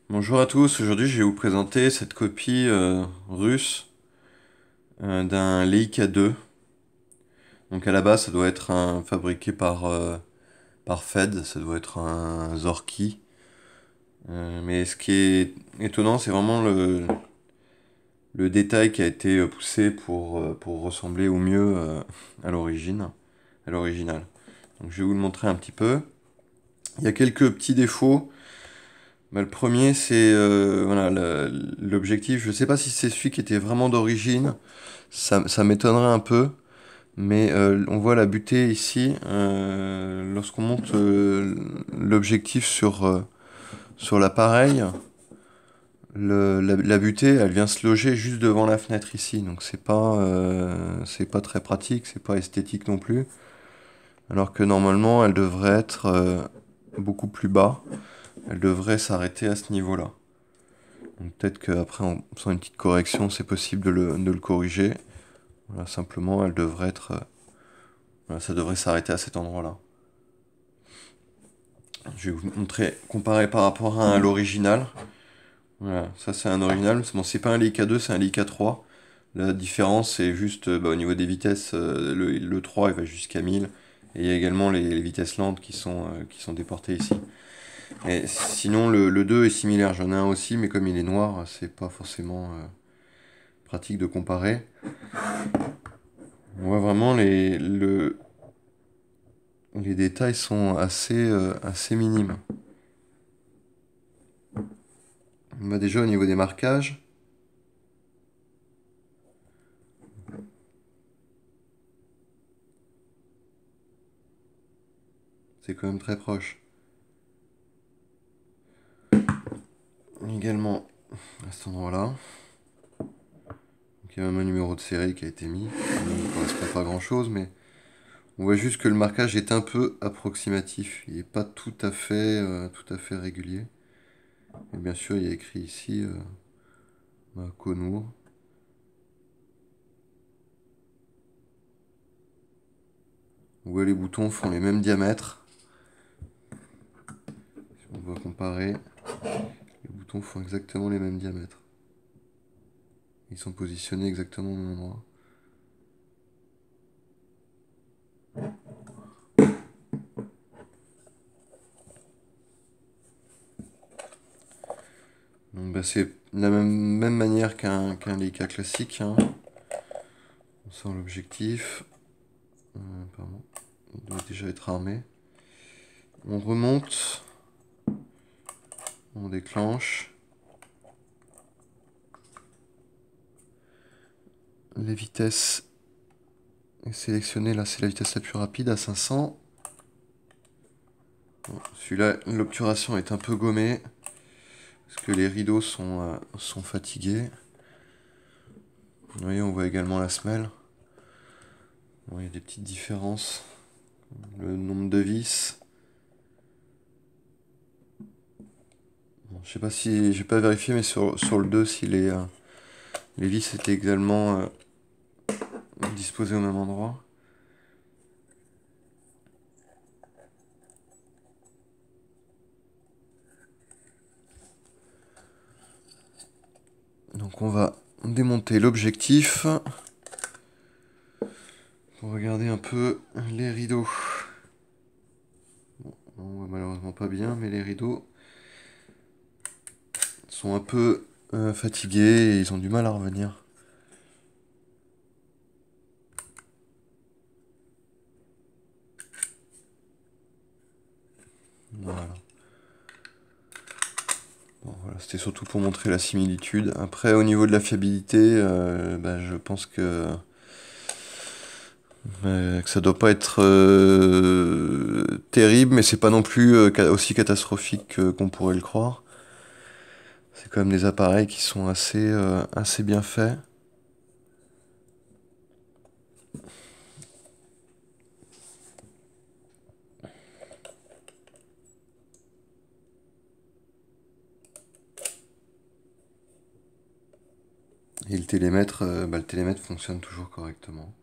Bonjour à tous, aujourd'hui je vais vous présenter cette copie russe d'un Leica 2. Donc à la base ça doit être fabriqué par Fed, ça doit être un Zorky. Mais ce qui est étonnant c'est vraiment le détail qui a été poussé pour ressembler au mieux à l'origine, à l'original. Donc je vais vous le montrer un petit peu. Il y a quelques petits défauts. Bah, le premier, c'est voilà, l'objectif. Je sais pas si c'est celui qui était vraiment d'origine. Ça m'étonnerait un peu. Mais on voit la butée ici. Lorsqu'on monte l'objectif sur l'appareil, la butée, elle vient se loger juste devant la fenêtre ici. Donc c'est pas très pratique, c'est pas esthétique non plus. Alors que normalement, elle devrait être beaucoup plus bas. Elle devrait s'arrêter à ce niveau-là. Donc peut-être qu'après, en faisant une petite correction, c'est possible de le corriger. Voilà, simplement, elle devrait être, voilà, ça devrait s'arrêter à cet endroit-là. Je vais vous montrer, comparer par rapport à l'original. Voilà, ça c'est un original. Bon, c'est pas un Leica 2, c'est un Leica 3. La différence, c'est juste bah, au niveau des vitesses, le 3 il va jusqu'à 1000. Et il y a également les vitesses lentes qui sont déportées ici. Et sinon, le 2 est similaire. J'en ai un aussi, mais comme il est noir, c'est pas forcément pratique de comparer. On voit vraiment les détails sont assez minimes. On voit déjà au niveau des marquages, c'est quand même très proche. Également à cet endroit-là, il y a même un numéro de série qui a été mis. Il ne correspond pas à grand-chose, mais on voit juste que le marquage est un peu approximatif. Il n'est pas tout à fait régulier. Et bien sûr, il y a écrit ici Konour. On voit les boutons font les mêmes diamètres. Si on va comparer, les boutons font exactement les mêmes diamètres. Ils sont positionnés exactement au même endroit. Donc bah, c'est de la même manière qu'un Leica classique. Hein. On sort l'objectif. Pardon. Il doit déjà être armé. On remonte. On déclenche. Les vitesses sélectionnées, là c'est la vitesse la plus rapide à 500. Bon, celui-là, l'obturation est un peu gommée. Parce que les rideaux sont fatigués. Vous voyez, on voit également la semelle. Bon, il y a des petites différences. Le nombre de vis. Bon, je sais pas si j'ai pas vérifié, mais sur le 2, si les vis étaient également disposées au même endroit. Donc on va démonter l'objectif pour regarder un peu les rideaux. Bon, on voit malheureusement pas bien, mais les rideaux sont un peu fatigués et ils ont du mal à revenir. Voilà. Bon, voilà, c'était surtout pour montrer la similitude. Après, au niveau de la fiabilité, bah, je pense que ça doit pas être terrible, mais c'est pas non plus aussi catastrophique qu'on pourrait le croire. C'est quand même des appareils qui sont assez bien faits. Et le télémètre fonctionne toujours correctement.